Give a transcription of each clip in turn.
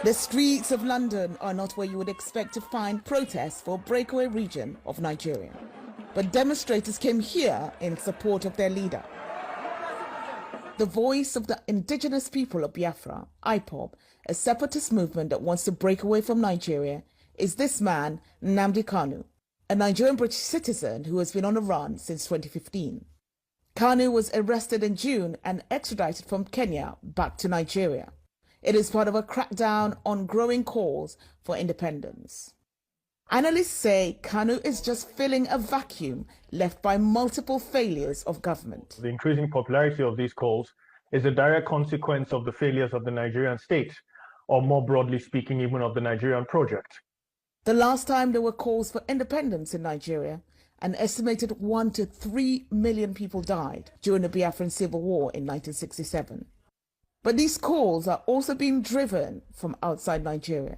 The streets of London are not where you would expect to find protests for a breakaway region of Nigeria. But demonstrators came here in support of their leader. The voice of the indigenous people of Biafra, Ipob, a separatist movement that wants to break away from Nigeria, is this man, Nnamdi Kanu, a Nigerian British citizen who has been on the run since 2015. Kanu was arrested in June and extradited from Kenya back to Nigeria. It is part of a crackdown on growing calls for independence. Analysts say Kanu is just filling a vacuum left by multiple failures of government. The increasing popularity of these calls is a direct consequence of the failures of the Nigerian state, or more broadly speaking, even of the Nigerian project. The last time there were calls for independence in Nigeria, an estimated 1 to 3 million people died during the Biafran Civil War in 1967. But these calls are also being driven from outside Nigeria.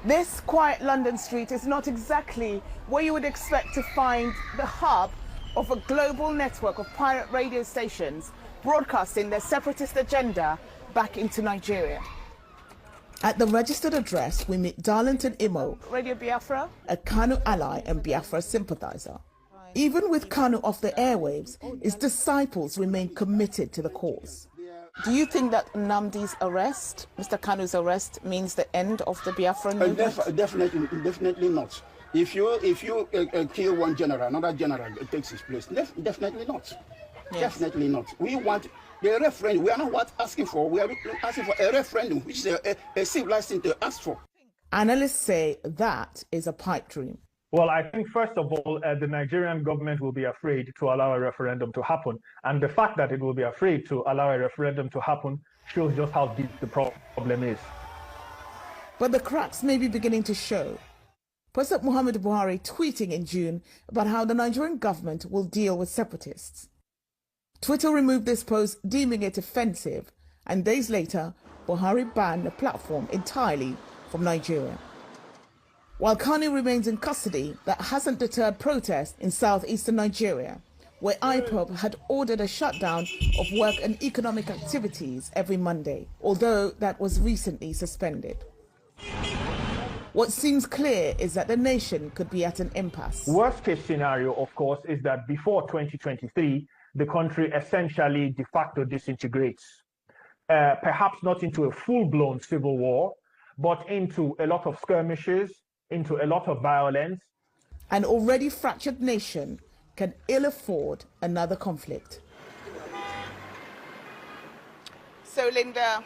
This quiet London street is not exactly where you would expect to find the hub of a global network of pirate radio stations broadcasting their separatist agenda back into Nigeria. At the registered address, we meet Darlington Imo, Radio Biafra, a Kanu ally and Biafra sympathizer. Even with Kanu off the airwaves, his disciples remain committed to the cause. Do you think that Nnamdi's arrest, Mr. Kanu's arrest, means the end of the Biafran movement? Definitely not. If you kill one general, another general takes his place. Definitely not. Yes. Definitely not. We want the referendum. We are not asking for. We are asking for a referendum, which is a civilized thing to ask for. Analysts say that is a pipe dream. Well, I think, first of all, the Nigerian government will be afraid to allow a referendum to happen. And the fact that it will be afraid to allow a referendum to happen shows just how deep the problem is. But the cracks may be beginning to show. President Muhammadu Buhari tweeting in June about how the Nigerian government will deal with separatists. Twitter removed this post, deeming it offensive, and days later, Buhari banned the platform entirely from Nigeria. While Kanu remains in custody, that hasn't deterred protests in southeastern Nigeria, where Ipob had ordered a shutdown of work and economic activities every Monday, although that was recently suspended. What seems clear is that the nation could be at an impasse. Worst case scenario, of course, is that before 2023, the country essentially de facto disintegrates. Perhaps not into a full-blown civil war, but into a lot of skirmishes, into a lot of violence. An already fractured nation can ill afford another conflict. So, Linda,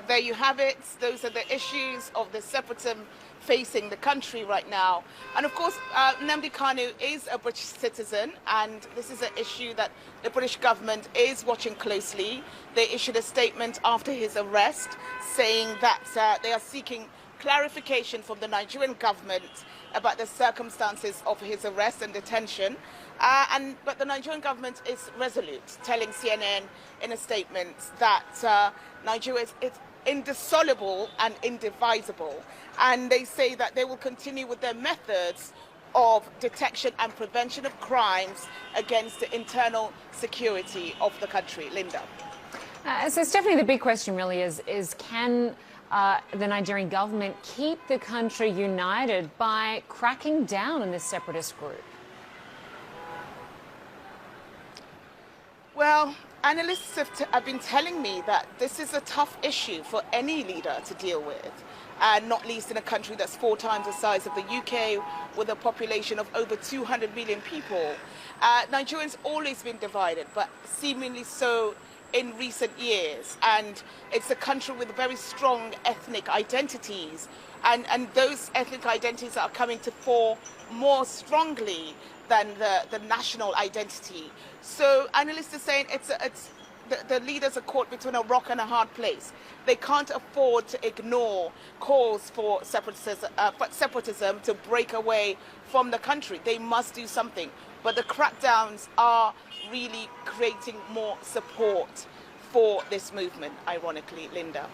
there you have it. Those are the issues of the separatism facing the country right now. And of course, Nnamdi Kanu is a British citizen, and this is an issue that the British government is watching closely. They issued a statement after his arrest saying that they are seeking clarification from the Nigerian government about the circumstances of his arrest and detention. But the Nigerian government is resolute, telling CNN in a statement that Nigeria is indissoluble and indivisible. And they say that they will continue with their methods of detection and prevention of crimes against the internal security of the country. Linda. So Stephanie, the big question really is can the Nigerian government keep the country united by cracking down on this separatist group? Well, analysts have been telling me that this is a tough issue for any leader to deal with, and not least in a country that's 4 times the size of the UK, with a population of over 200 million people. Nigerians always been divided, but seemingly so in recent years, and it's a country with very strong ethnic identities, and those ethnic identities are coming to fore more strongly than the national identity. So analysts are saying the leaders are caught between a rock and a hard place. They can't afford to ignore calls for separatism to break away from the country. They must do something. But the crackdowns are really creating more support for this movement, ironically, Linda.